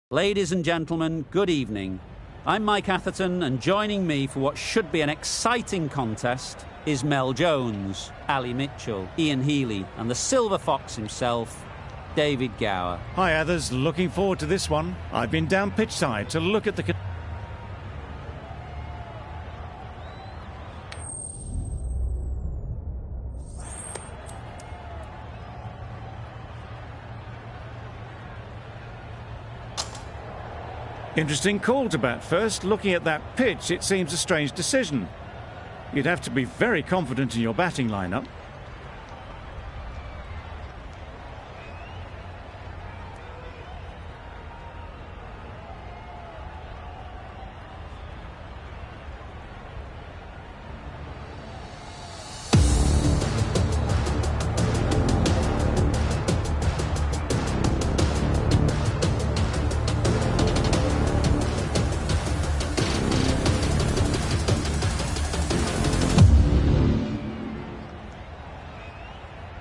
Ladies and gentlemen, good evening. I'm Mike Atherton, and joining me for what should be an exciting contest is Mel Jones, Ali Mitchell, Ian Healy, and the Silver Fox himself, David Gower. Hi others, looking forward to this one. I've been down pitch side to look at the... Interesting call to bat first. Looking at that pitch, it seems a strange decision. You'd have to be very confident in your batting lineup.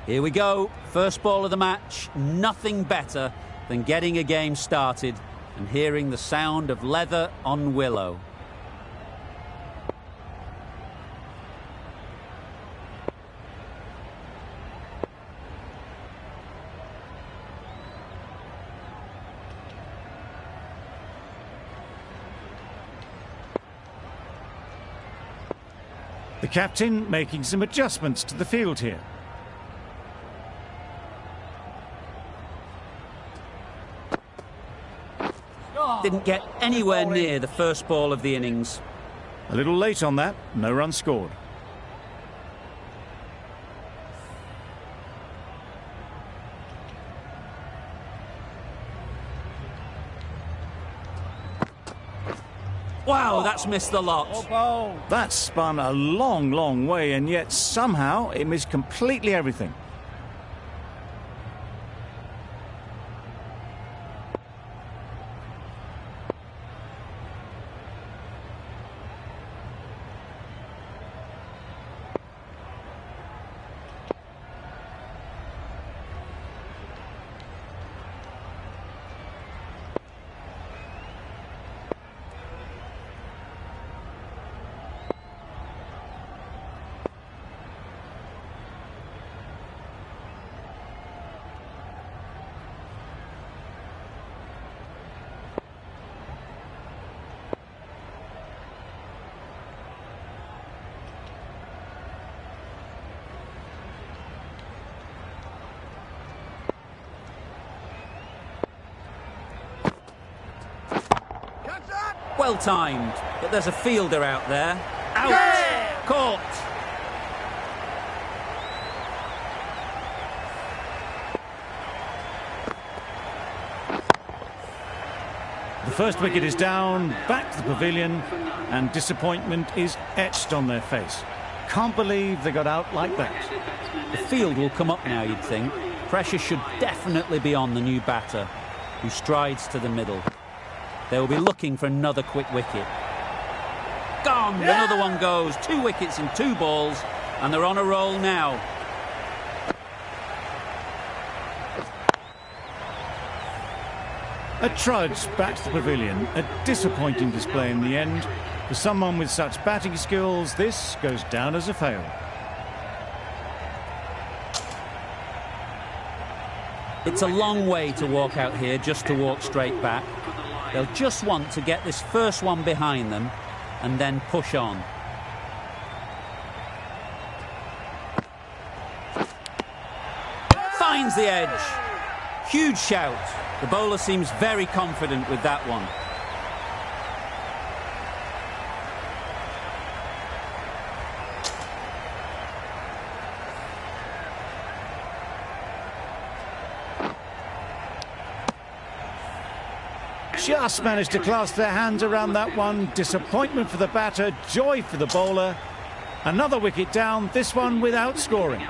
Here we go, first ball of the match. Nothing better than getting a game started and hearing the sound of leather on willow. The captain making some adjustments to the field here. Didn't get anywhere near the first ball of the innings. A little late on that, no run scored. Wow, that's missed the lot. That spun a long, long way, and yet somehow it missed completely everything. Well timed, but there's a fielder out there. Out! Yeah! Caught! The first wicket is down, back to the pavilion, and disappointment is etched on their face. Can't believe they got out like that. The field will come up now, you'd think. Pressure should definitely be on the new batter, who strides to the middle. They will be looking for another quick wicket. Gone! Yeah! Another one goes. 2 wickets in 2 balls, and they're on a roll now. A trudge back to the pavilion. A disappointing display in the end. For someone with such batting skills, this goes down as a fail. It's a long way to walk out here just to walk straight back. They'll just want to get this first one behind them and then push on. Finds the edge. Huge shout. The bowler seems very confident with that one. Just managed to clasp their hands around that one. Disappointment for the batter, joy for the bowler. Another wicket down, this one without scoring.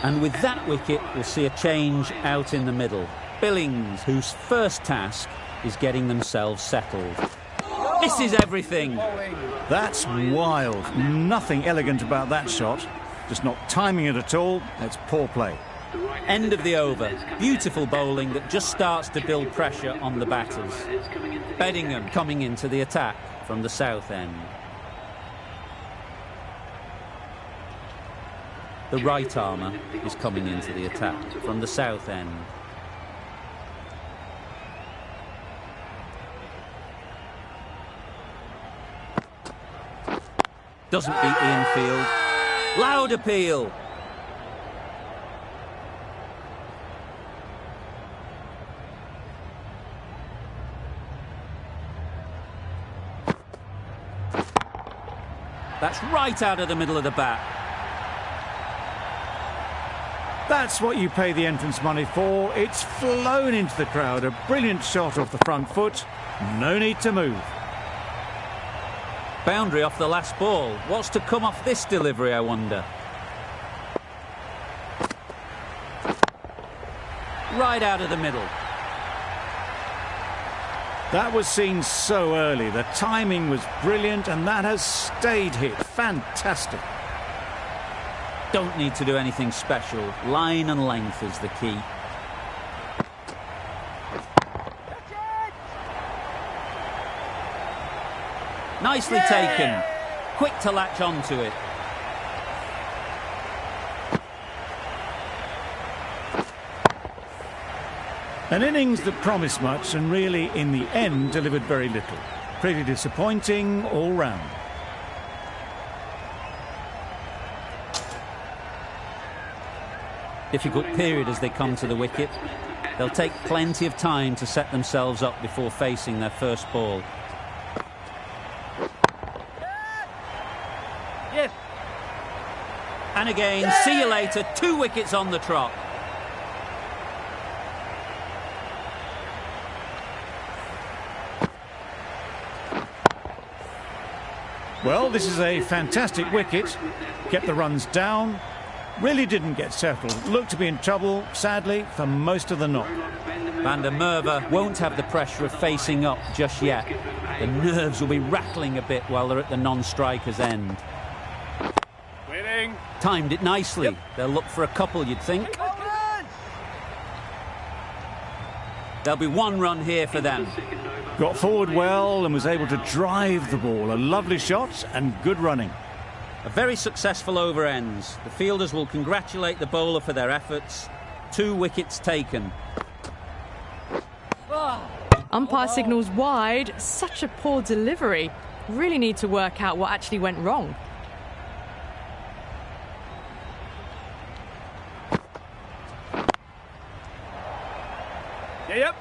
And with that wicket, we'll see a change out in the middle. Billings, whose first task is getting themselves settled. This is everything. That's wild. Nothing elegant about that shot. Just not timing it at all. That's poor play. End of the over. Beautiful bowling that just starts to build pressure on the batters. Bedingham coming into the attack from the south end. The right armour is coming into the attack from the south end. Doesn't beat the infield. Loud appeal. That's right out of the middle of the bat. That's what you pay the entrance money for. It's flown into the crowd. A brilliant shot off the front foot. No need to move. Boundary off the last ball. What's to come off this delivery, I wonder? Right out of the middle. That was seen so early. The timing was brilliant, and that has stayed hit. Fantastic. Don't need to do anything special. Line and length is the key. Nicely taken. Quick to latch onto it. An innings that promised much and really, in the end, delivered very little. Pretty disappointing all round. Difficult period as they come to the wicket. They'll take plenty of time to set themselves up before facing their first ball. Yes. And again, see you later. 2 wickets on the trot. Well, this is a fantastic wicket. Kept the runs down. Really didn't get settled. Looked to be in trouble, sadly, for most of the knock. Van der Merwe won't have the pressure of facing up just yet. The nerves will be rattling a bit while they're at the non-striker's end. Winning. Timed it nicely. Yep. They'll look for a couple, you'd think. There'll be 1 run here for them. Got forward well and was able to drive the ball. A lovely shot and good running. A very successful over ends. The fielders will congratulate the bowler for their efforts. 2 wickets taken. Umpire signals wide. Such a poor delivery. Really need to work out what actually went wrong. Yep.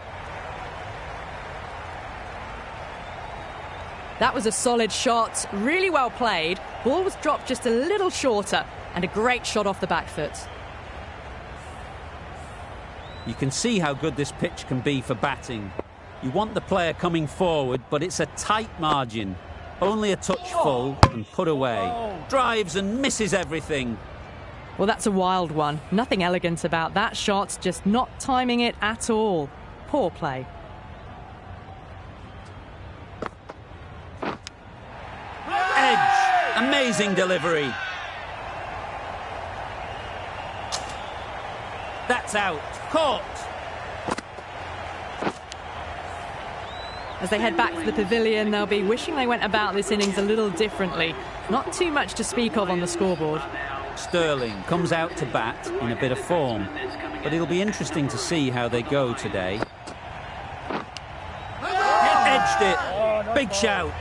That was a solid shot, really well played. Ball was dropped just a little shorter, and a great shot off the back foot. You can see how good this pitch can be for batting. You want the player coming forward, but it's a tight margin. Only a touch full and put away. Drives and misses everything. Well, that's a wild one. Nothing elegant about that shot, just not timing it at all. Poor play. Edge. Amazing delivery. That's out. Caught. As they head back to the pavilion, they'll be wishing they went about this innings a little differently. Not too much to speak of on the scoreboard. Sterling comes out to bat in a bit of form, but it'll be interesting to see how they go today. Edged it. Big shout.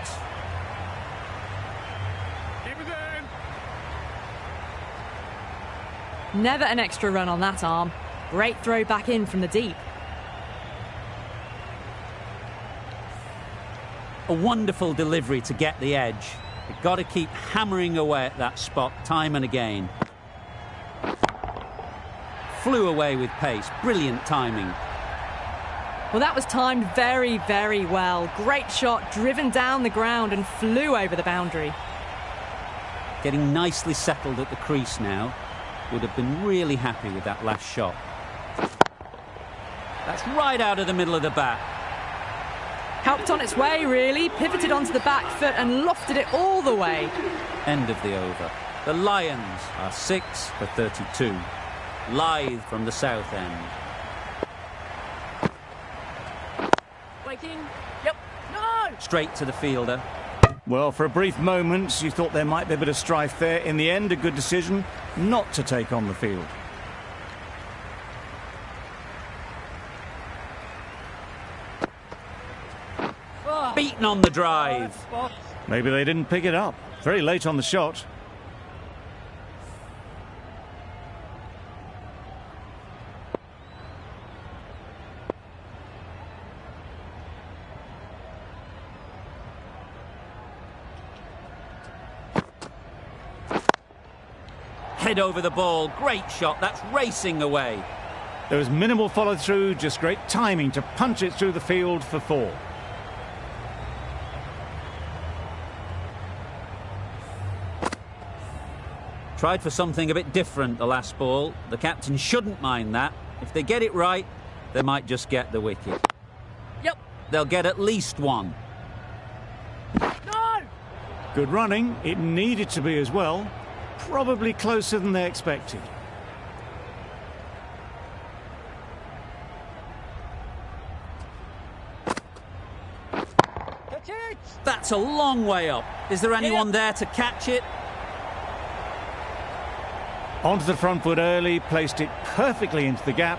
Never an extra run on that arm. Great throw back in from the deep. A wonderful delivery to get the edge. You've got to keep hammering away at that spot time and again. Flew away with pace. Brilliant timing. Well, that was timed very, very well. Great shot, driven down the ground and flew over the boundary. Getting nicely settled at the crease now. Would have been really happy with that last shot. That's right out of the middle of the bat. Helped on its way, really. Pivoted onto the back foot and lofted it all the way. End of the over. The Lions are 6 for 32. lithe from the south end. Waking. Yep. No! Straight to the fielder. Well, for a brief moment, you thought there might be a bit of strife there. In the end, a good decision not to take on the field. Beaten on the drive. Maybe they didn't pick it up. Very late on the shot. Head over the ball. Great shot. That's racing away. There was minimal follow-through, just great timing to punch it through the field for 4. Tried for something a bit different the last ball. The captain shouldn't mind that. If they get it right, they might just get the wicket. Yep. They'll get at least 1. No! Good running. It needed to be as well. Probably closer than they expected. Catch it! That's a long way up. Is there anyone there to catch it? Onto the front foot early, placed it perfectly into the gap.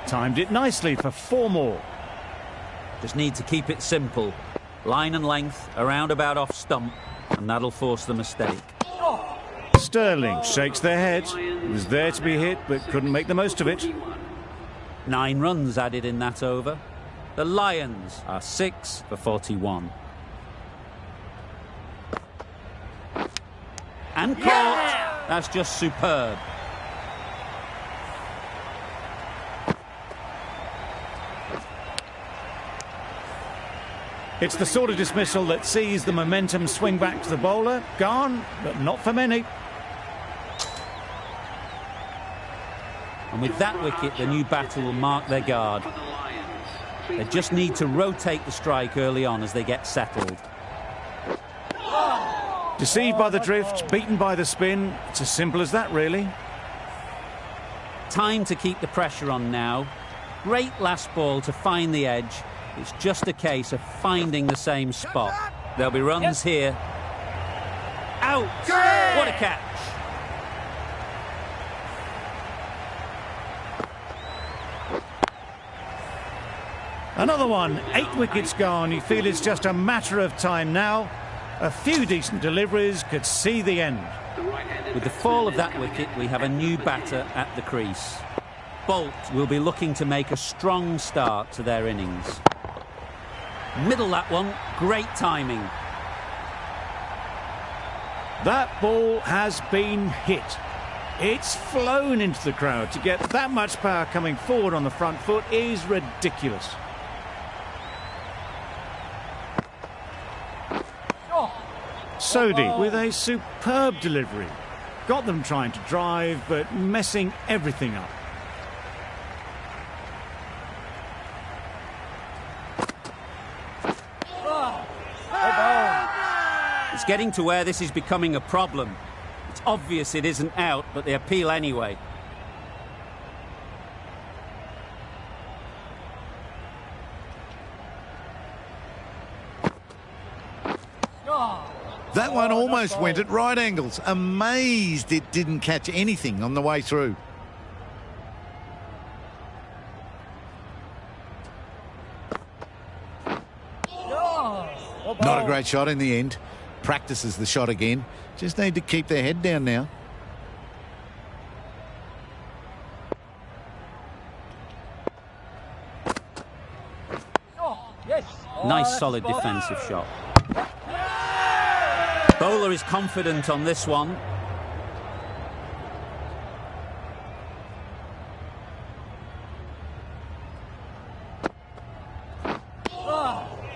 Timed it nicely for 4 more. Just need to keep it simple. Line and length, around about off stump, and that'll force the mistake. Sterling shakes their head. It was there to be hit, but couldn't make the most of it. 9 runs added in that over. The Lions are 6 for 41. And caught. That's just superb. It's the sort of dismissal that sees the momentum swing back to the bowler. Gone, but not for many. And with that wicket, the new batter will mark their guard. They just need to rotate the strike early on as they get settled. Deceived by the drift, beaten by the spin. It's as simple as that, really. Time to keep the pressure on now. Great last ball to find the edge. It's just a case of finding the same spot. There'll be runs here. Out! What a catch! Another one, 8 wickets gone. You feel it's just a matter of time now. A few decent deliveries could see the end. With the fall of that wicket, we have a new batter at the crease. Bolt will be looking to make a strong start to their innings. Middle that one, great timing. That ball has been hit. It's flown into the crowd. To get that much power coming forward on the front foot is ridiculous. Sodhi with a superb delivery. Got them trying to drive, but messing everything up. It's getting to where this is becoming a problem. It's obvious it isn't out, but they appeal anyway. That one almost went at right angles. Amazed it didn't catch anything on the way through. Not a great shot in the end. Practices the shot again. Just need to keep their head down now. Nice solid defensive shot. Bowler is confident on this one.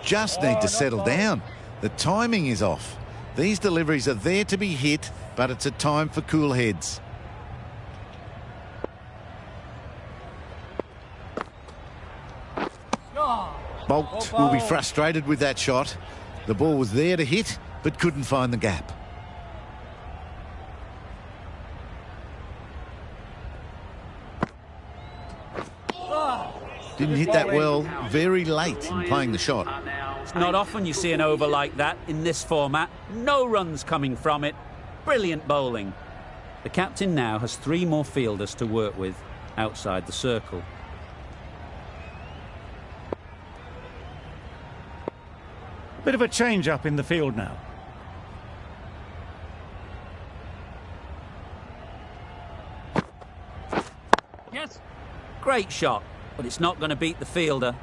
Just need to settle down. The timing is off. These deliveries are there to be hit, but it's a time for cool heads. Bolt will be frustrated with that shot. The ball was there to hit, but couldn't find the gap. Didn't hit that well very late in playing the shot. It's not often you see an over like that in this format. No runs coming from it. Brilliant bowling. The captain now has 3 more fielders to work with outside the circle. Bit of a change-up in the field now. Yes. Great shot, but it's not going to beat the fielder.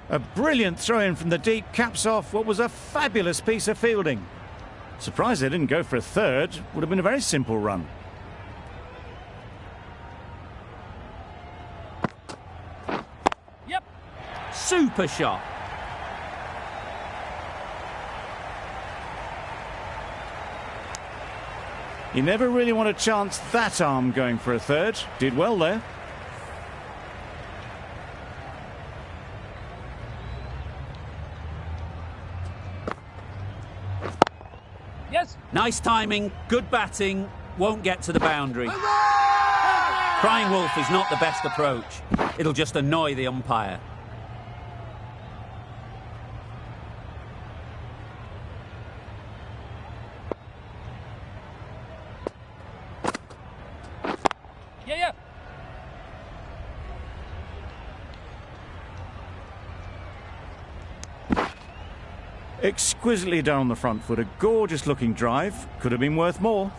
A brilliant throw-in from the deep caps off what was a fabulous piece of fielding. Surprised they didn't go for a third. Would have been a very simple run. Yep. Super shot. You never really want to chance that arm going for a third. Did well there. Yes. Nice timing, good batting, won't get to the boundary. Crying wolf is not the best approach. It'll just annoy the umpire. Yeah. Exquisitely down the front foot. A gorgeous looking drive. Could have been worth more.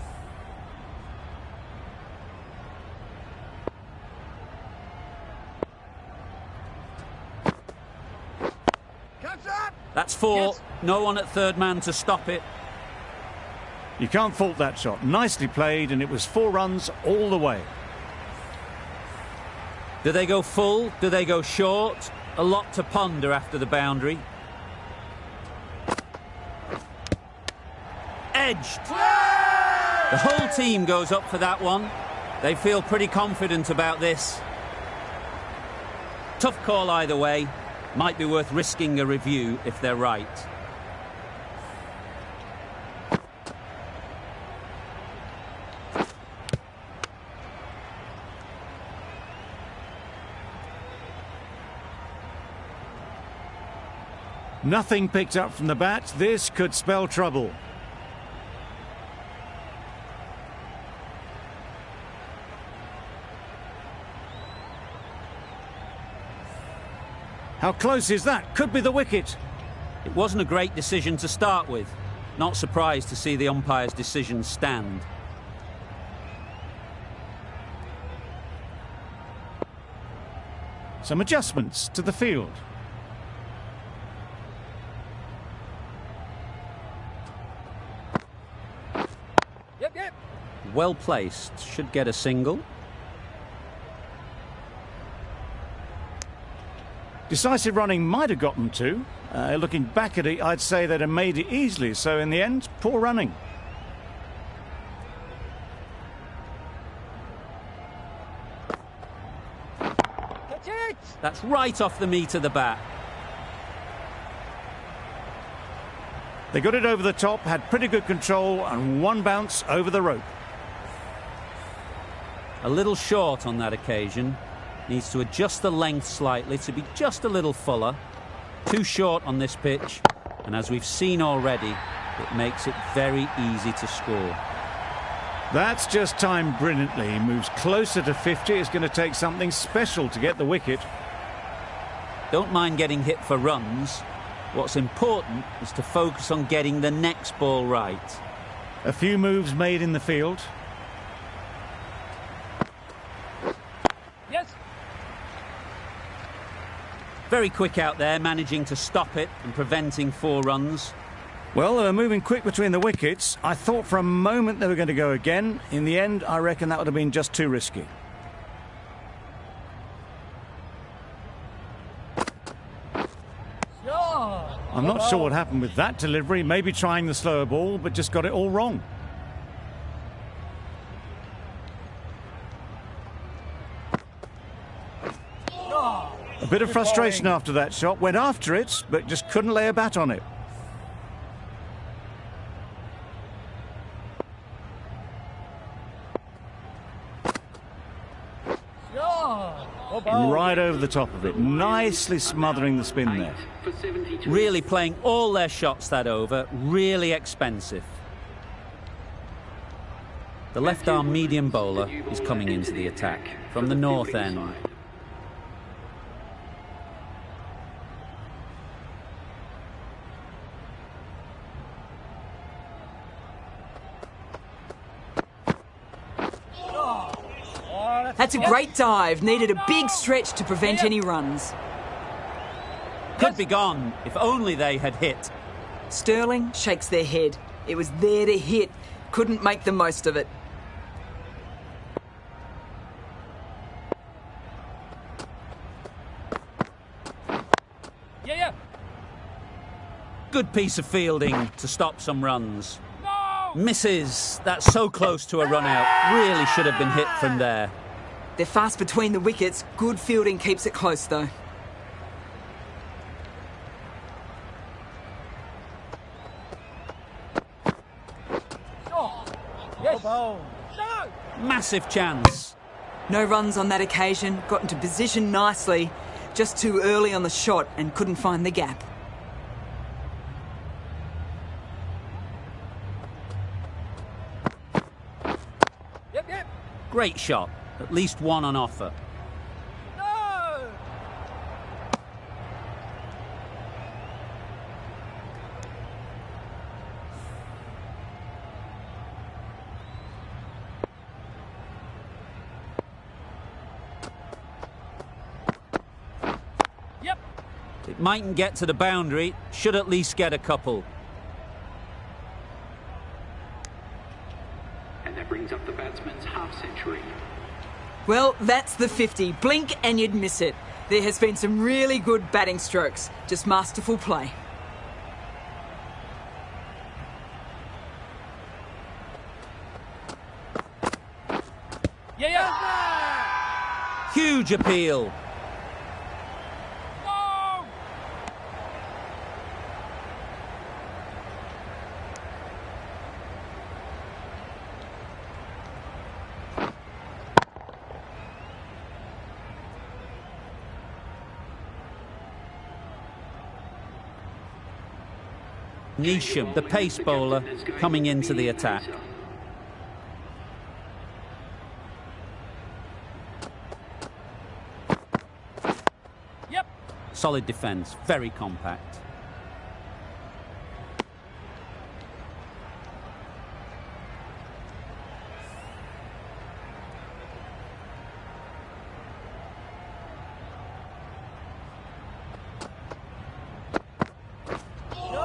That's 4. Yes. No one at third man to stop it. You can't fault that shot. Nicely played, and it was 4 runs all the way. Do they go full? Do they go short? A lot to ponder after the boundary. Edged. The whole team goes up for that one. They feel pretty confident about this. Tough call either way. Might be worth risking a review if they're right. Nothing picked up from the bat. This could spell trouble. How close is that? Could be the wicket. It wasn't a great decision to start with. Not surprised to see the umpire's decision stand. Some adjustments to the field. Yep. Well placed. Should get a single. Decisive running might have got them 2. Looking back at it, I'd say they'd have made it easily. So in the end, poor running. Catch it. That's right off the meat of the bat. They got it over the top, had pretty good control, and 1 bounce over the rope. A little short on that occasion. Needs to adjust the length slightly to be just a little fuller. Too short on this pitch, and as we've seen already, it makes it very easy to score. That's just timed brilliantly. He moves closer to 50. It's going to take something special to get the wicket. Don't mind getting hit for runs. What's important is to focus on getting the next ball right. A few moves made in the field. Yes. Very quick out there, managing to stop it and preventing 4 runs. Well, they were moving quick between the wickets. I thought for a moment they were going to go again. In the end, I reckon that would have been just too risky. I'm not sure what happened with that delivery. Maybe trying the slower ball, but just got it all wrong. A bit of frustration after that shot. Went after it, but just couldn't lay a bat on it. Right over the top of it, nicely smothering the spin there. Really playing all their shots that over, really expensive. The left-arm medium bowler is coming into the attack from the north end. That's a great dive. Needed a big stretch to prevent any runs. Could be gone if only they had hit. Sterling shakes their head. It was there to hit. Couldn't make the most of it. Yeah. Good piece of fielding to stop some runs. Misses. That's so close to a run out. Really should have been hit from there. They're fast between the wickets. Good fielding keeps it close, though. Yes. Massive chance. No runs on that occasion. Got into position nicely. Just too early on the shot and couldn't find the gap. Yep. Great shot. At least one on offer. No. Yep. It mightn't get to the boundary. Should at least get a couple. And that brings up the batsman's half-century. Well, that's the 50. Blink and you'd miss it. There has been some really good batting strokes. Just masterful play. Yeah. Huge appeal. No. Neesham, the pace bowler, coming into the attack. Yep. Solid defence, very compact.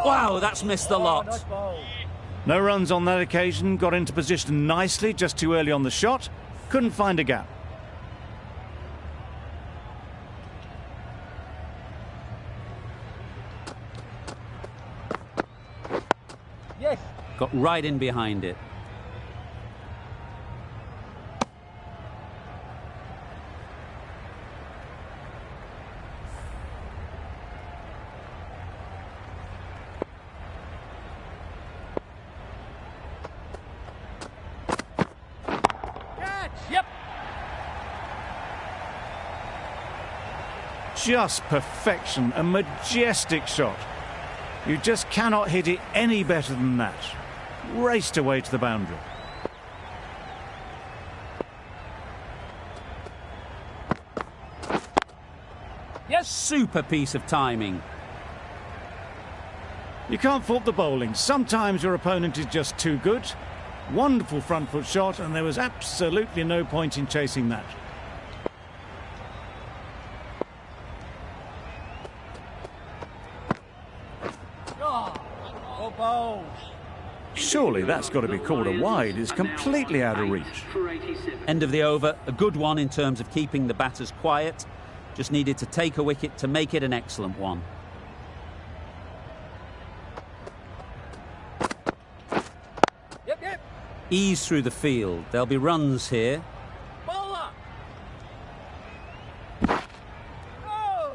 Wow, that's missed the lot. No runs on that occasion. Got into position nicely, just too early on the shot. Couldn't find a gap. Yes. Got right in behind it. Yep. Just perfection, a majestic shot. You just cannot hit it any better than that. Raced away to the boundary. Yes. Super piece of timing. You can't fault the bowling. Sometimes your opponent is just too good. Wonderful front foot shot, and there was absolutely no point in chasing that. Oh, balls. Surely that's got to be called a wide. It's completely out of reach. For 87. End of the over, a good one in terms of keeping the batters quiet. Just needed to take a wicket to make it an excellent one. Yep. Ease through the field. There'll be runs here. Bowler. No.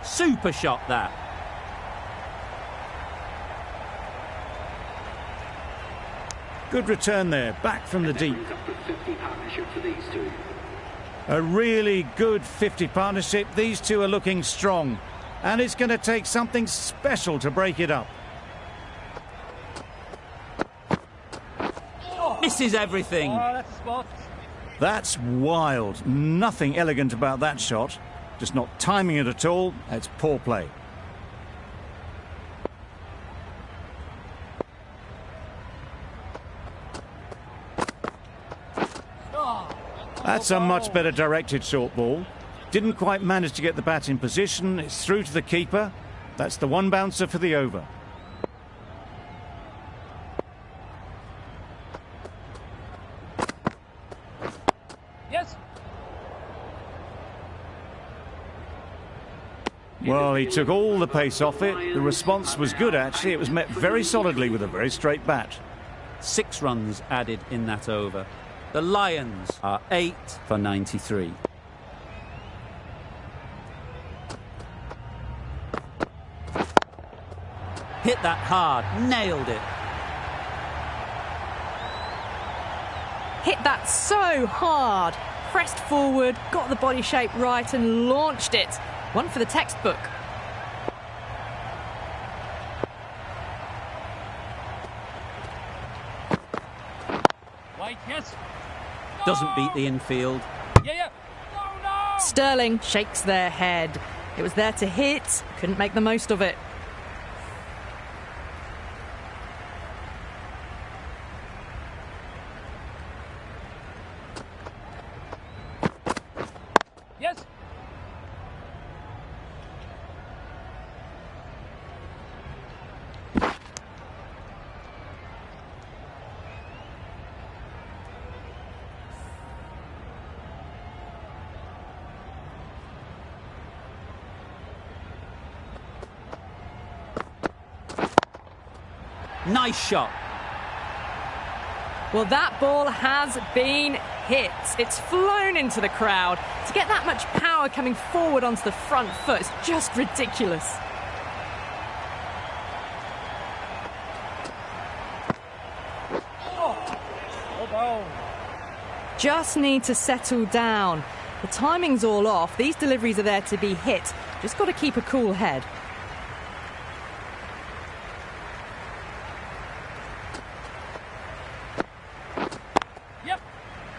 Super shot, that. Good return there, back from the deep. Brings up the 50 partnership for these two. A really good 50 partnership. These two are looking strong. And it's going to take something special to break it up. Misses everything. Oh, that's a spot. That's wild. Nothing elegant about that shot. Just not timing it at all. It's poor play. That's a much better directed short ball. Didn't quite manage to get the bat in position. It's through to the keeper. That's the one bouncer for the over. Yes. Well, he took all the pace off it. The response was good, actually. It was met very solidly with a very straight bat. 6 runs added in that over. The Lions are 8 for 93. Hit that hard, nailed it. Hit that so hard. Pressed forward, got the body shape right and launched it. One for the textbook. White, yes. Doesn't beat the infield. Yeah. No, no. Sterling shakes their head. It was there to hit, couldn't make the most of it. Yes. Nice shot. Well, that ball has been hit. It's flown into the crowd. To get that much power coming forward onto the front foot is just ridiculous. Just need to settle down. The timing's all off. These deliveries are there to be hit. Just got to keep a cool head.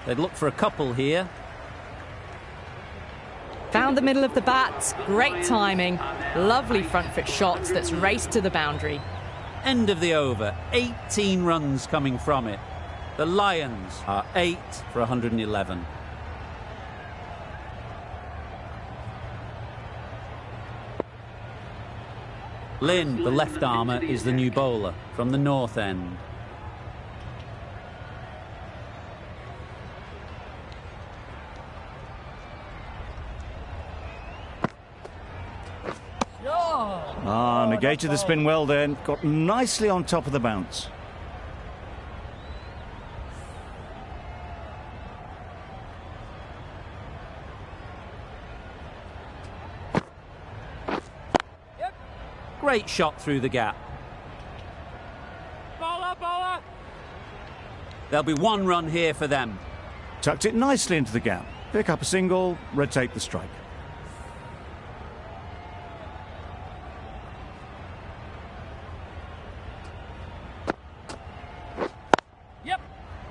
They'd look for a couple here. Found the middle of the bat. Great timing. Lovely front foot shots that's raced to the boundary. End of the over. 18 runs coming from it. The Lions are 8 for 111. Lynn, the left armour, is the new bowler from the north end. Negated the spin well then. Got nicely on top of the bounce. Great shot through the gap. Bowler. There'll be 1 run here for them. Tucked it nicely into the gap. Pick up a single, rotate the strike.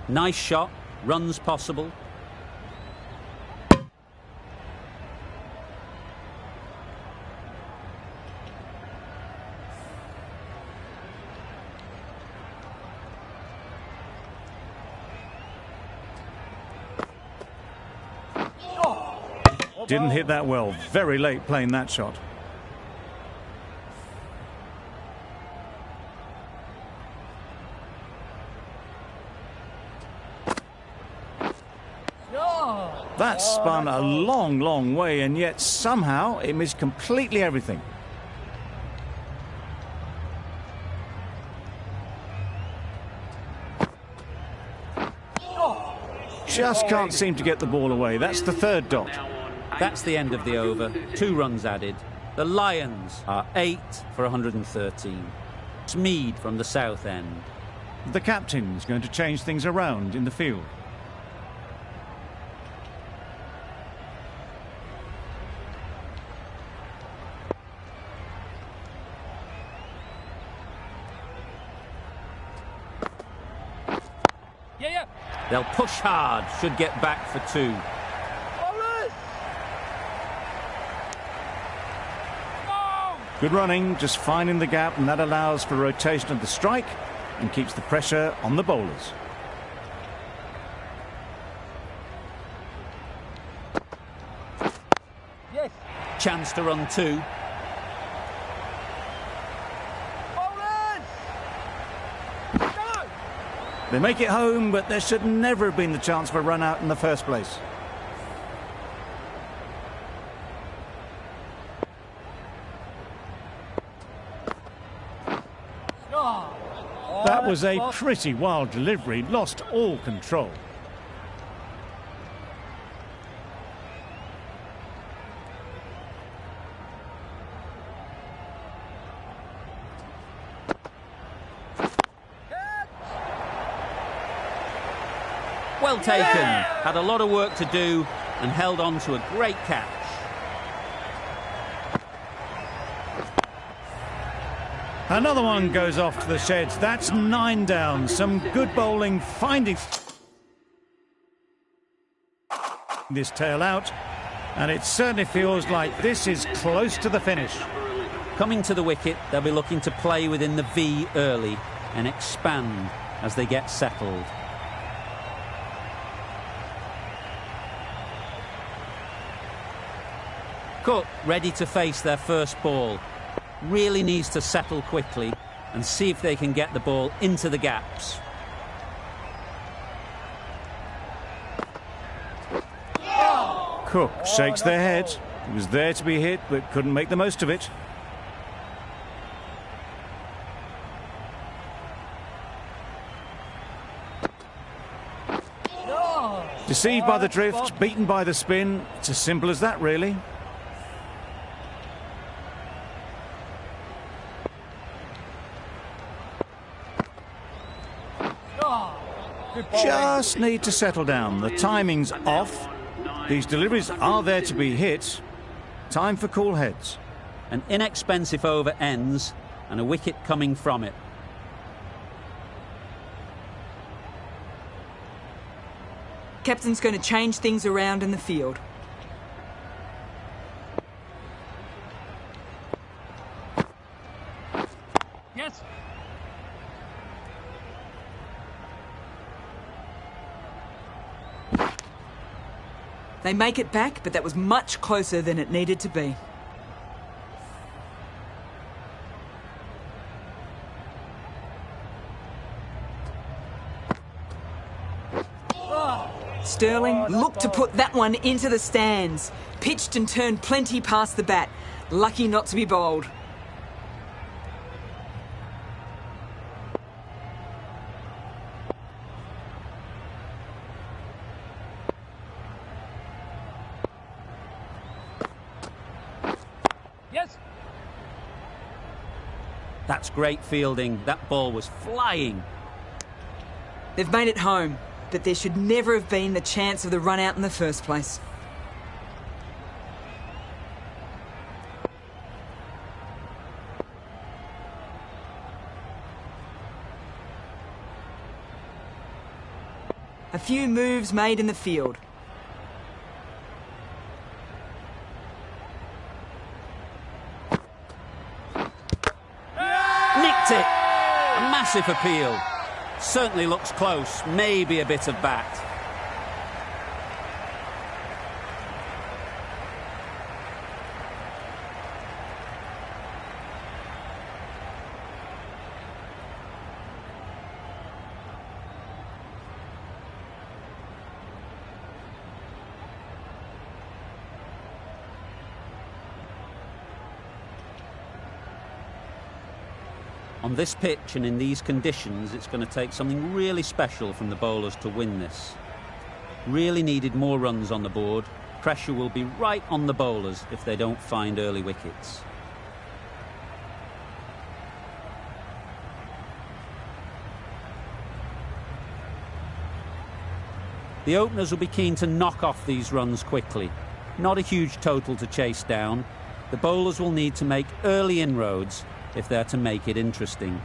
Nice shot. Runs possible. Didn't hit that well. Very late playing that shot. That spun a long, long way, and yet somehow it missed completely everything. Just can't seem to get the ball away. That's the 3rd dot. That's the end of the over. 2 runs added. The Lions are 8 for 113. Smead from the south end. The captain's going to change things around in the field. Yeah. They'll push hard, should get back for 2. Bowlers! Go! Good running, just finding the gap, and that allows for rotation of the strike and keeps the pressure on the bowlers. Yes. Chance to run 2. Bowlers! Go! They make it home, but there should never have been the chance for a run out in the first place. That was a pretty wild delivery, lost all control. Well taken. Had a lot of work to do and held on to a great catch. Another one goes off to the sheds. That's 9 down. Some good bowling, finding this tail out, and it certainly feels like this is close to the finish. Coming to the wicket, they'll be looking to play within the V early and expand as they get settled. Cook ready to face their first ball. Really needs to settle quickly and see if they can get the ball into the gaps. Cook shakes their head. He was there to be hit, but couldn't make the most of it. Deceived by the drift, beaten by the spin. It's as simple as that, really. Just need to settle down. The timing's off. These deliveries are there to be hit. Time for cool heads. An inexpensive over ends and a wicket coming from it. Captain's going to change things around in the field. Yes. They make it back, but that was much closer than it needed to be. Sterling looked to put that one into the stands. Pitched and turned plenty past the bat. Lucky not to be bowled. Yes. That's great fielding. That ball was flying. They've made it home, but there should never have been the chance of the run out in the first place. A few moves made in the field. Nicked it. A massive appeal. Certainly looks close. Maybe a bit of bat. On this pitch and in these conditions, it's going to take something really special from the bowlers to win this. Really needed more runs on the board, Pressure will be right on the bowlers if they don't find early wickets. The openers will be keen to knock off these runs quickly. Not a huge total to chase down. The bowlers will need to make early inroads if they're to make it interesting.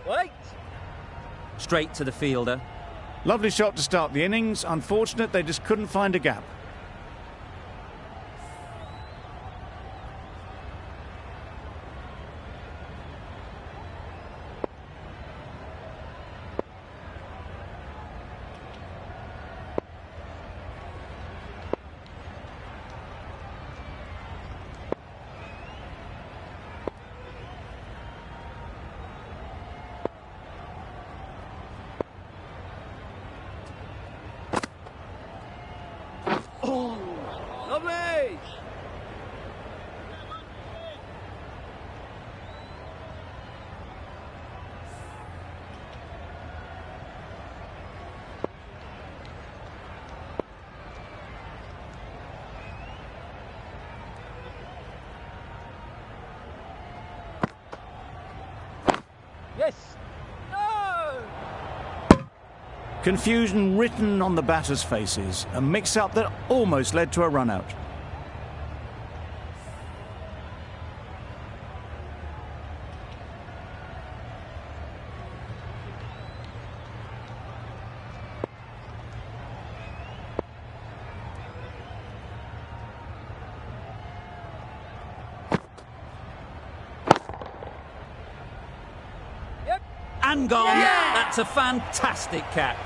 Wait! Straight to the fielder. Lovely shot to start the innings. Unfortunate they just couldn't find a gap. Lovely! Yes! No! Confusion written on the batters' faces. A mix-up that almost led to a run-out. And gone. Yeah! That's a fantastic catch.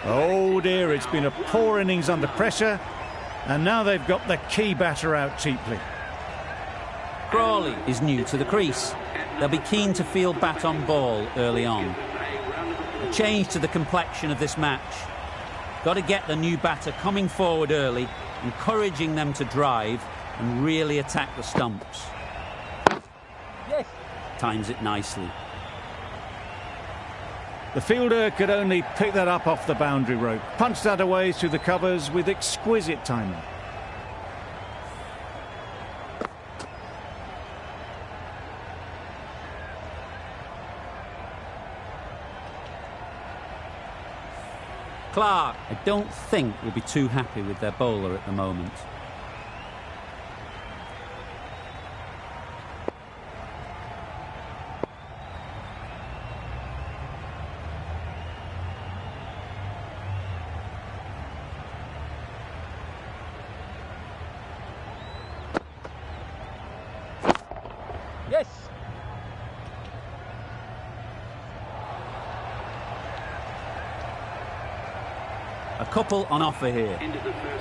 Oh dear, it's been a poor innings under pressure, and now they've got the key batter out cheaply. Crawley is new to the crease. They'll be keen to field bat on ball early on. A change to the complexion of this match. Got to get the new batter coming forward early, encouraging them to drive and really attack the stumps. Yes! Times it nicely. The fielder could only pick that up off the boundary rope, punched that away through the covers with exquisite timing. Clark, I don't think, will be too happy with their bowler at the moment. Yes! A couple on offer here.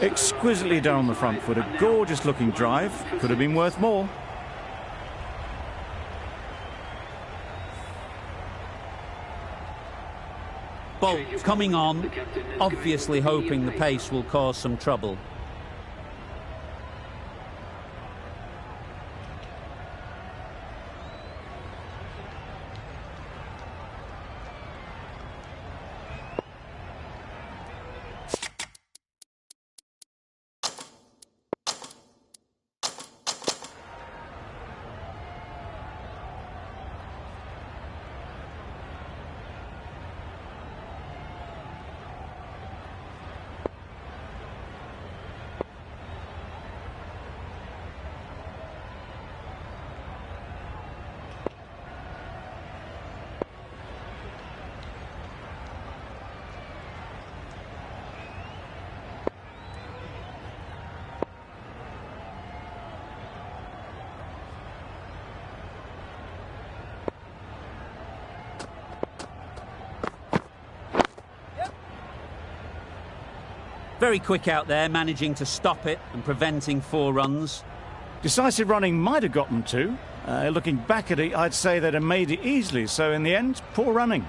Exquisitely down the front foot, a gorgeous looking drive. Could have been worth more. Bolt coming on, obviously hoping the pace will cause some trouble. Very quick out there, managing to stop it and preventing 4 runs. Decisive running might have got them 2. Looking back at it, I'd say they'd have made it easily. So in the end, poor running.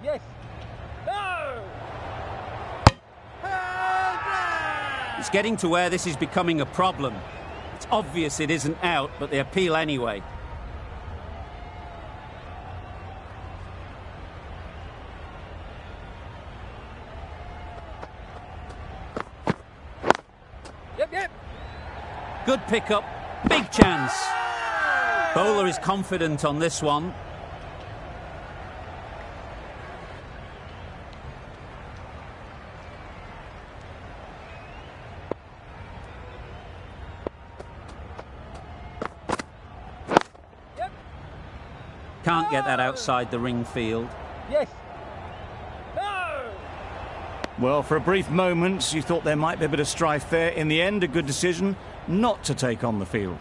Yes. No. It's getting to where this is becoming a problem. It's obvious it isn't out, but they appeal anyway. Yep. Good pickup, big chance. Bowler is confident on this one. Can't get that outside the ring field. Yes. No. Well, for a brief moment, you thought there might be a bit of strife there. In the end, a good decision not to take on the field.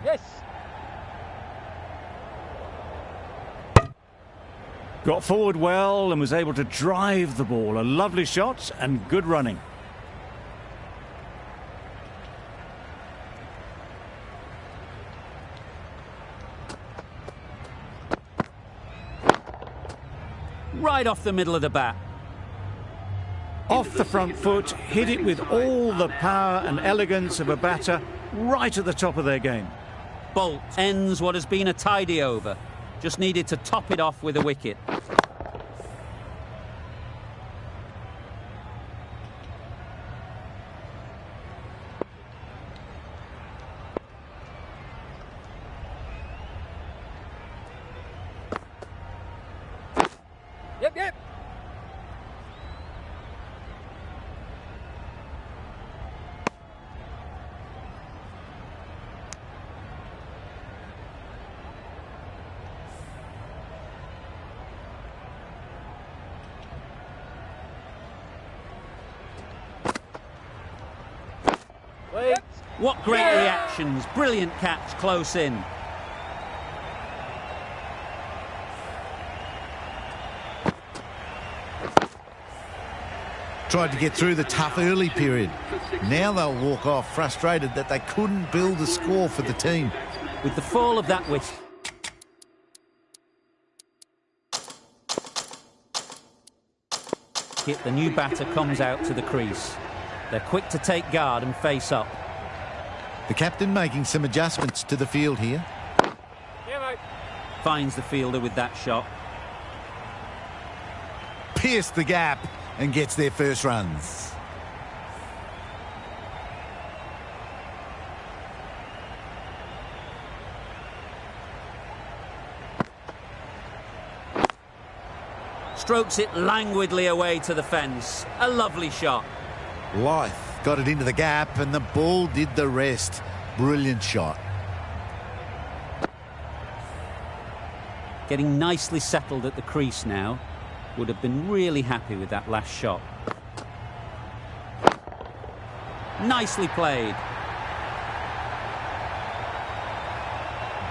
Yes. Got forward well and was able to drive the ball. A lovely shot and good running. Right off the middle of the bat. Off the front foot, hit it with all the power and elegance of a batter right at the top of their game. Bolt ends what has been a tidy over. Just needed to top it off with a wicket. Yep. Wait. What great reactions. Brilliant catch close in. Tried to get through the tough early period. Now they'll walk off frustrated that they couldn't build a score for the team. With the fall of that wicket. The new batter comes out to the crease. They're quick to take guard and face up. The captain making some adjustments to the field here. Yeah, mate. Finds the fielder with that shot. Pierced the gap and gets their first runs. Strokes it languidly away to the fence. A lovely shot. Lithe got it into the gap and the ball did the rest. Brilliant shot. Getting nicely settled at the crease now. Would have been really happy with that last shot. Nicely played.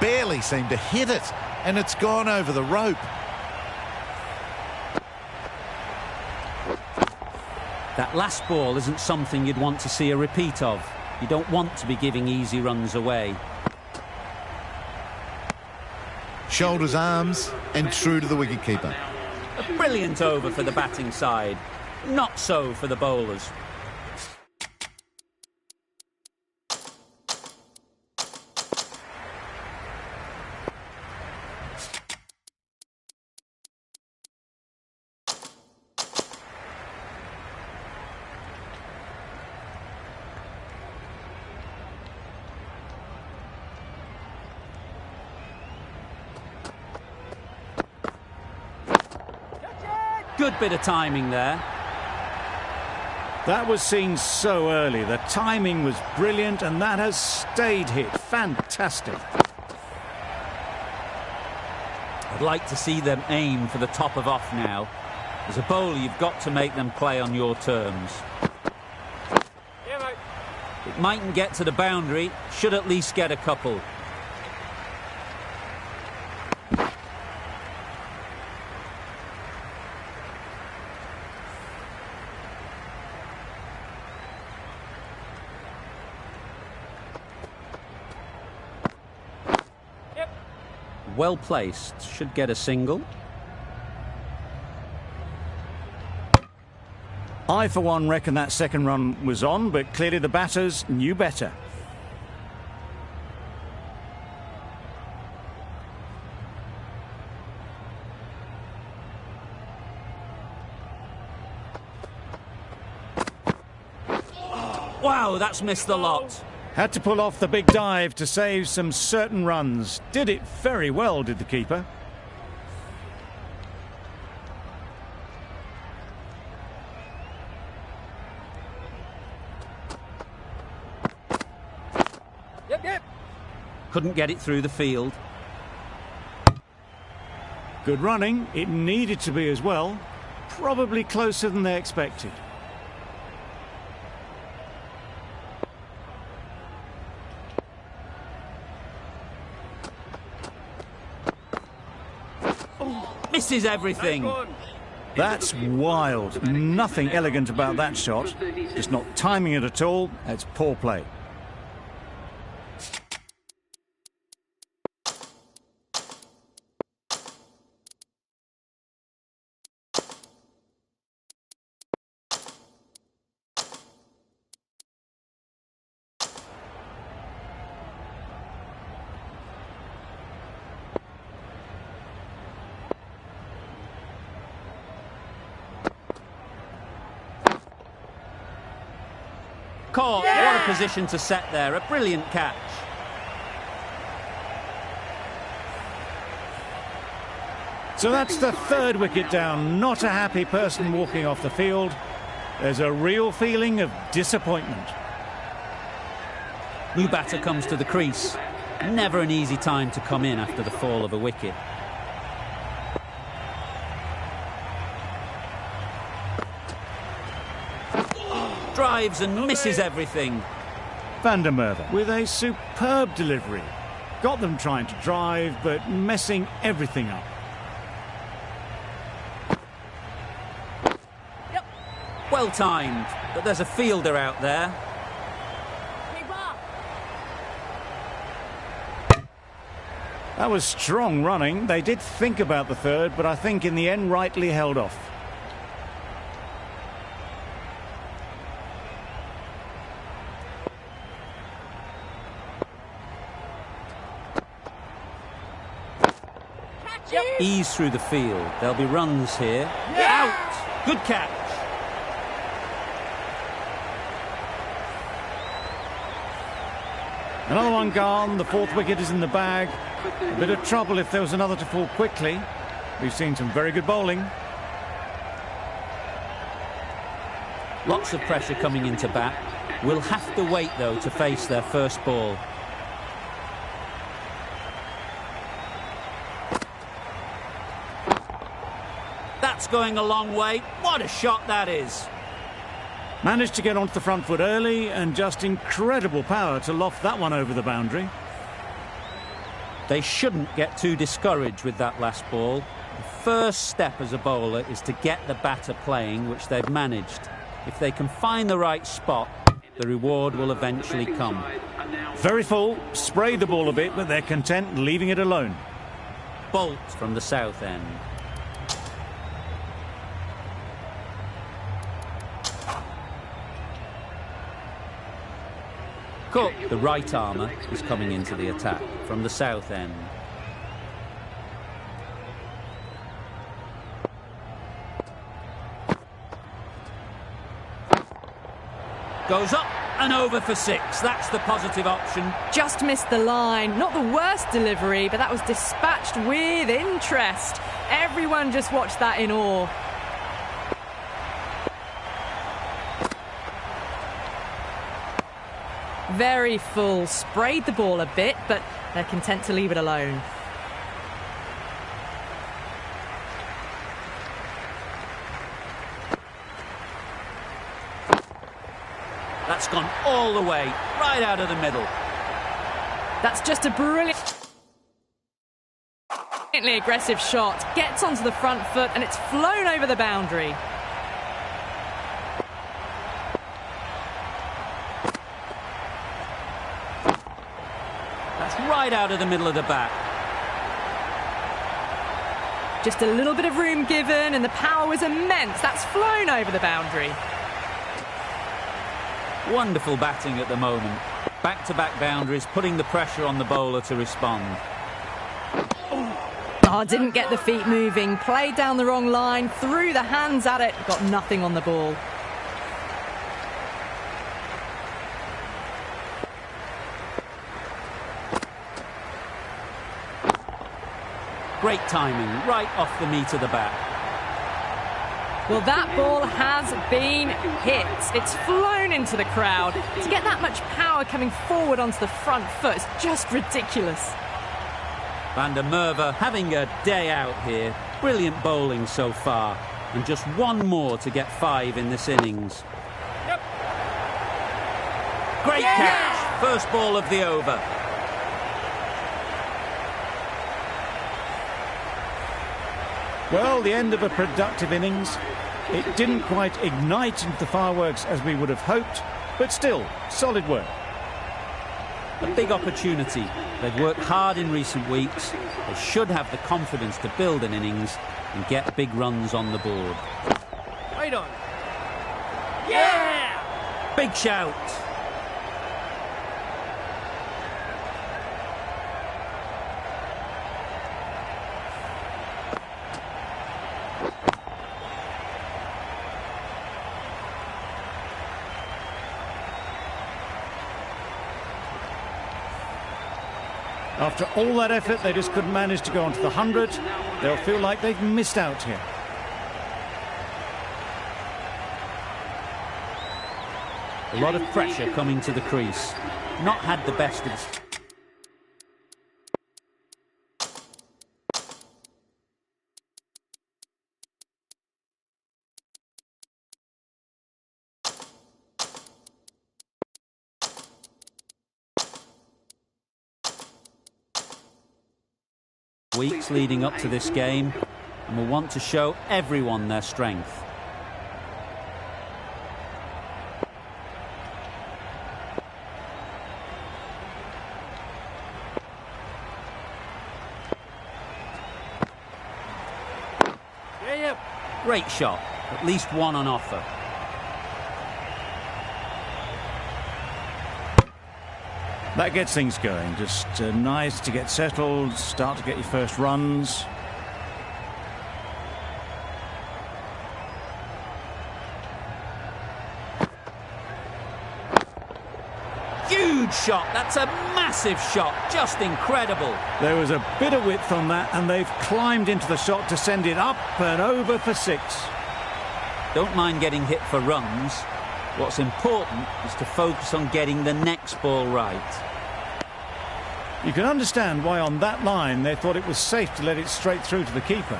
Barely seemed to hit it, and it's gone over the rope. That last ball isn't something you'd want to see a repeat of. You don't want to be giving easy runs away. Shoulders, arms, and true to the wicketkeeper. A brilliant over for the batting side. Not so for the bowlers. Good bit of timing there. That was seen so early. The timing was brilliant, and that has stayed hit. Fantastic. I'd like to see them aim for the top of off now. As a bowler, you've got to make them play on your terms. Yeah, mate. It mightn't get to the boundary, should at least get a couple. Well placed, should get a single. I, for one, reckon that second run was on, but clearly the batters knew better. Wow, that's missed the lot. Had to pull off the big dive to save some certain runs. Did it very well, did the keeper. Yep. Couldn't get it through the field. Good running. It needed to be as well. Probably closer than they expected. Misses everything. That's wild. Nothing elegant about that shot. Just not timing it at all. It's poor play. Caught. Yeah! What a position to set there. A brilliant catch. So that's the third wicket down. Not a happy person walking off the field. There's a real feeling of disappointment. New batter comes to the crease. Never an easy time to come in after the fall of a wicket. Drives and misses everything. Van der Merwe with a superb delivery. Got them trying to drive, but messing everything up. Well timed, but there's a fielder out there. That was strong running. They did think about the third, but I think in the end rightly held off. Ease through the field. There'll be runs here. Out! Good catch. Another one gone. The fourth wicket is in the bag. A bit of trouble if there was another to fall quickly. We've seen some very good bowling. Lots of pressure coming into bat. We'll have to wait, though, to face their first ball. That's going a long way. What a shot that is. Managed to get onto the front foot early, and just incredible power to loft that one over the boundary. They shouldn't get too discouraged with that last ball. The first step as a bowler is to get the batter playing, which they've managed. If they can find the right spot, the reward will eventually come. Very full, sprayed the ball a bit, but they're content leaving it alone. Bolt from the south end. Cook, the right armour, is coming into the attack from the south end. Goes up and over for 6. That's the positive option. Just missed the line. Not the worst delivery, but that was dispatched with interest. Everyone just watched that in awe. Very full. Sprayed the ball a bit, but they're content to leave it alone. That's gone all the way, right out of the middle. That's just a brilliantly aggressive shot. Gets onto the front foot and it's flown over the boundary. That's right out of the middle of the bat. Just a little bit of room given and the power was immense. That's flown over the boundary. Wonderful batting at the moment. Back-to-back boundaries, putting the pressure on the bowler to respond. Oh, didn't get the feet moving. Played down the wrong line, threw the hands at it, got nothing on the ball. Great timing, right off the meat of the bat. Well, that ball has been hit. It's flown into the crowd. To get that much power coming forward onto the front foot is just ridiculous. Van der Merwe having a day out here. Brilliant bowling so far. And just one more to get 5 in this innings. Yep. Great catch. First ball of the over. Well, the end of a productive innings. It didn't quite ignite into the fireworks as we would have hoped, but still, solid work. A big opportunity. They've worked hard in recent weeks. They should have the confidence to build an innings and get big runs on the board. Right on. Yeah! Big shout. After all that effort, they just couldn't manage to go onto the 100. They'll feel like they've missed out here. A lot of pressure coming to the crease. Not had the best of... weeks leading up to this game, and will want to show everyone their strength. Yeah. Great shot, at least one on offer. That gets things going. Just nice to get settled, start to get your first runs. Huge shot, that's a massive shot, just incredible. There was a bit of width on that, and they've climbed into the shot to send it up and over for 6. Don't mind getting hit for runs. What's important is to focus on getting the next ball right. You can understand why on that line they thought it was safe to let it straight through to the keeper.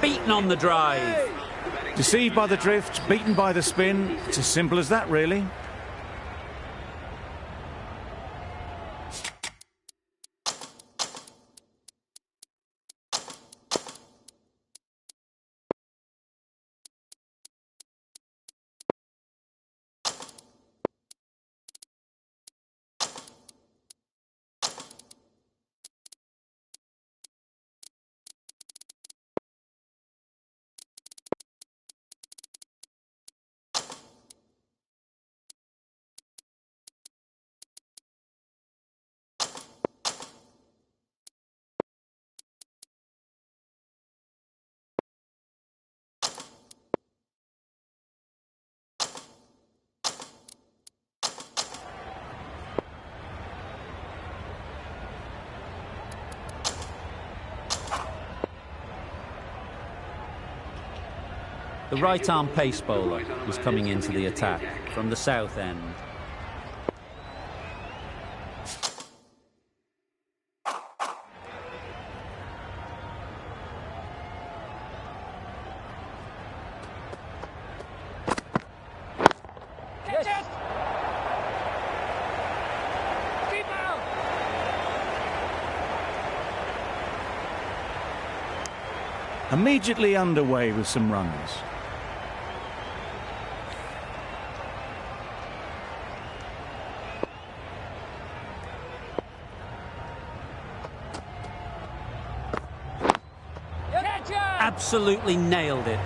Beaten on the drive. Deceived by the drift, beaten by the spin. It's as simple as that, really. The right-arm pace bowler is coming into the attack from the south end. Immediately underway with some runs. Absolutely nailed it.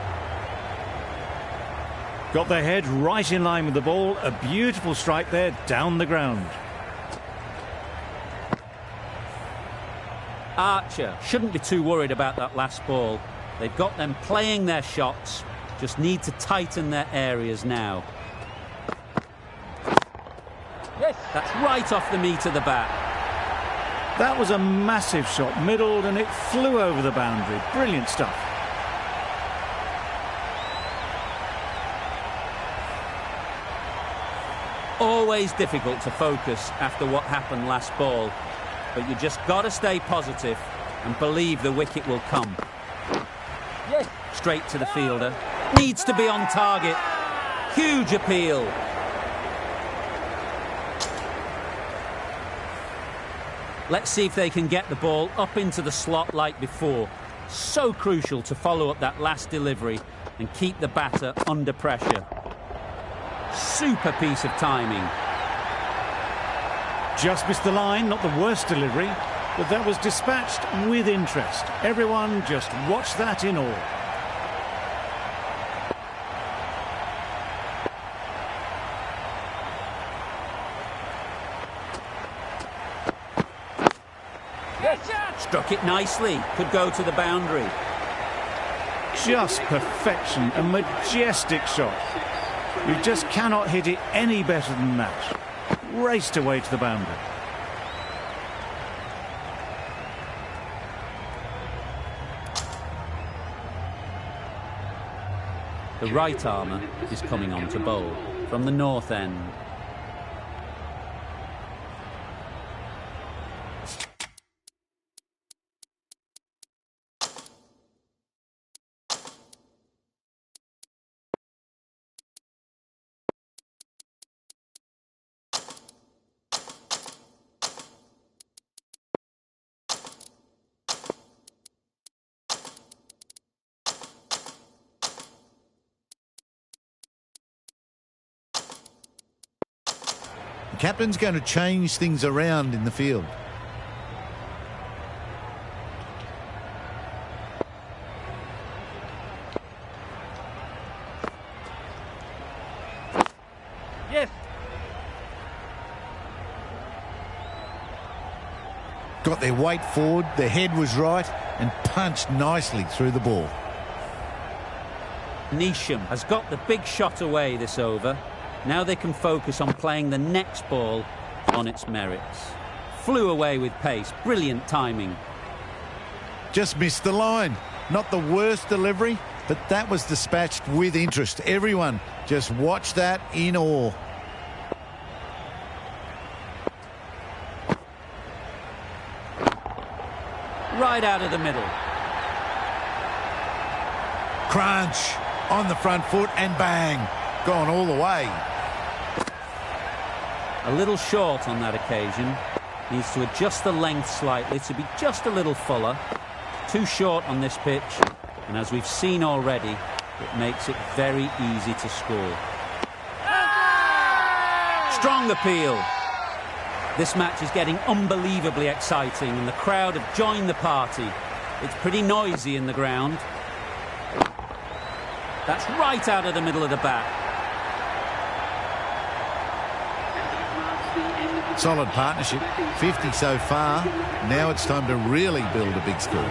Got their head right in line with the ball. A beautiful strike there down the ground. Aarya shouldn't be too worried about that last ball. They've got them playing their shots, just need to tighten their areas now. Yes. That's right off the meat of the bat. That was a massive shot, middled, and it flew over the boundary. Brilliant stuff. Always difficult to focus after what happened last ball, but you just got to stay positive and believe the wicket will come. Yes. Straight to the fielder. Needs to be on target. Huge appeal. Let's see if they can get the ball up into the slot like before. So crucial to follow up that last delivery and keep the batter under pressure. Super piece of timing. Just missed the line, not the worst delivery, but that was dispatched with interest. Everyone just watch that in awe. Struck it nicely. Could go to the boundary. Just perfection, a majestic shot. You just cannot hit it any better than that. Raced away to the boundary. The right armour is coming on to bowl from the north end. The captain's going to change things around in the field. Yes. Got their weight forward, their head was right, and punched nicely through the ball. Nisham has got the big shot away this over. Now they can focus on playing the next ball on its merits. Flew away with pace. Brilliant timing. Just missed the line. Not the worst delivery, but that was dispatched with interest. Everyone just watch that in awe. Right out of the middle. Crunch on the front foot and bang. Gone all the way. A little short on that occasion. Needs to adjust the length slightly to be just a little fuller. Too short on this pitch, and as we've seen already, it makes it very easy to score. Strong appeal. This match is getting unbelievably exciting, and the crowd have joined the party. It's pretty noisy in the ground. That's right out of the middle of the bat. Solid partnership, 50 so far. Now it's time to really build a big score.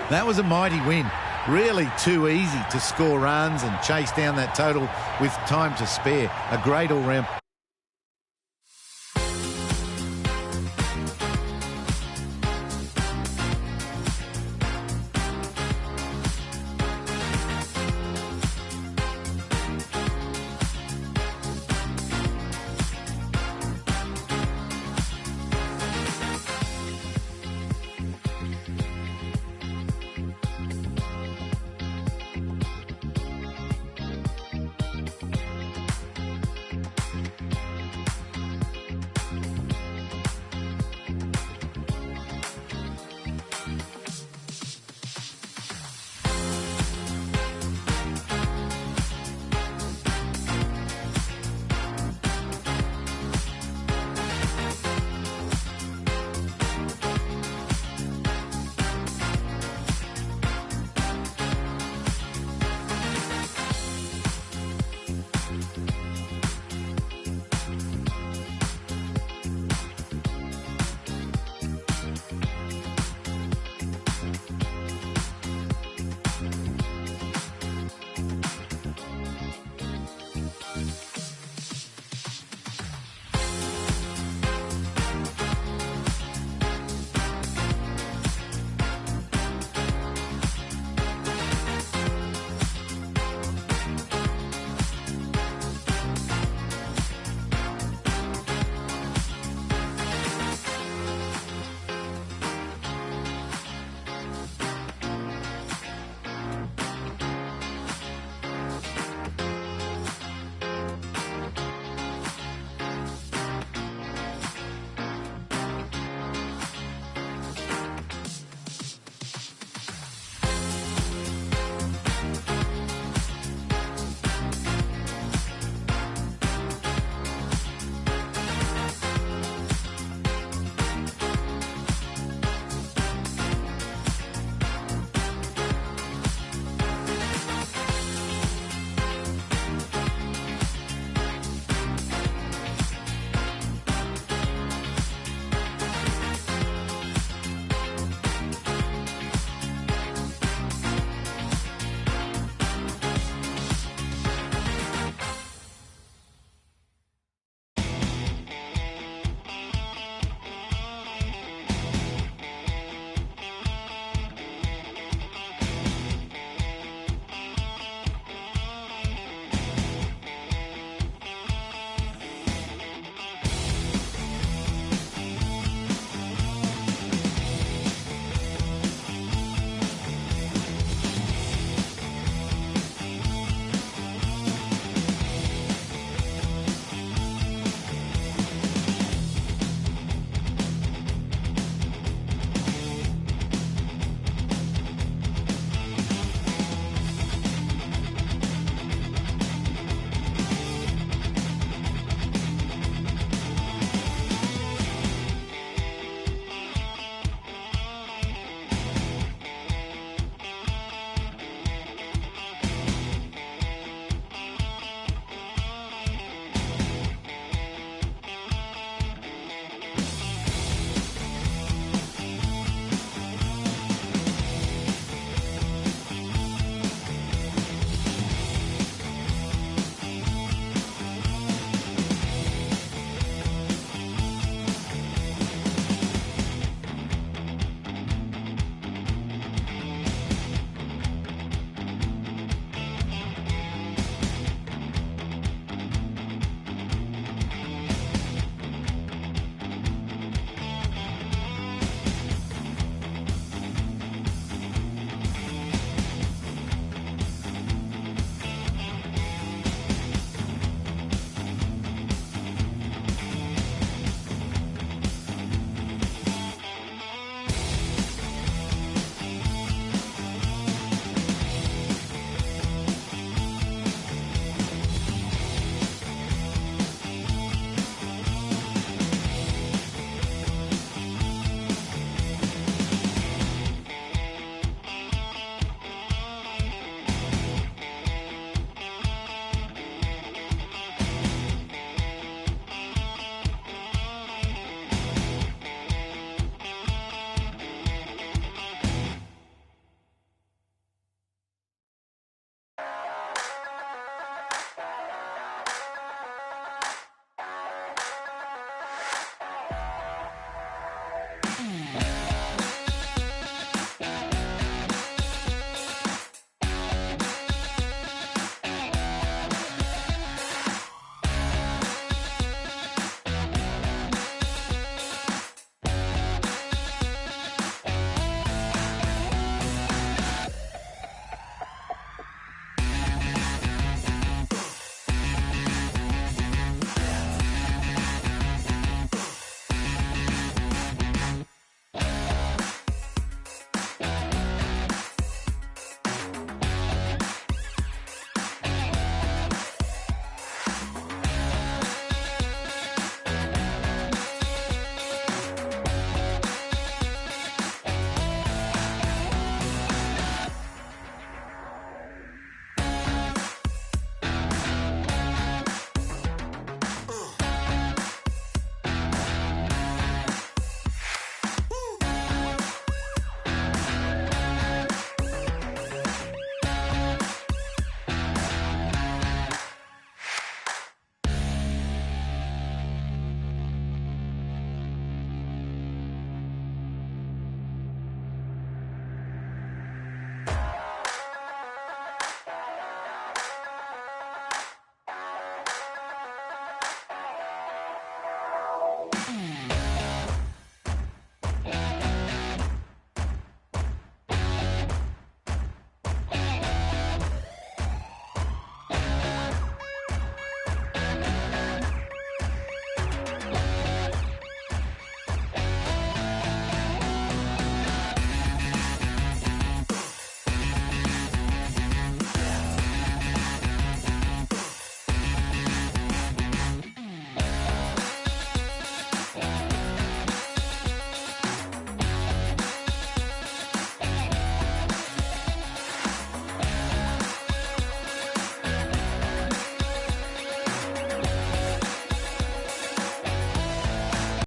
That was a mighty win. Really too easy to score runs and chase down that total with time to spare. A great all-round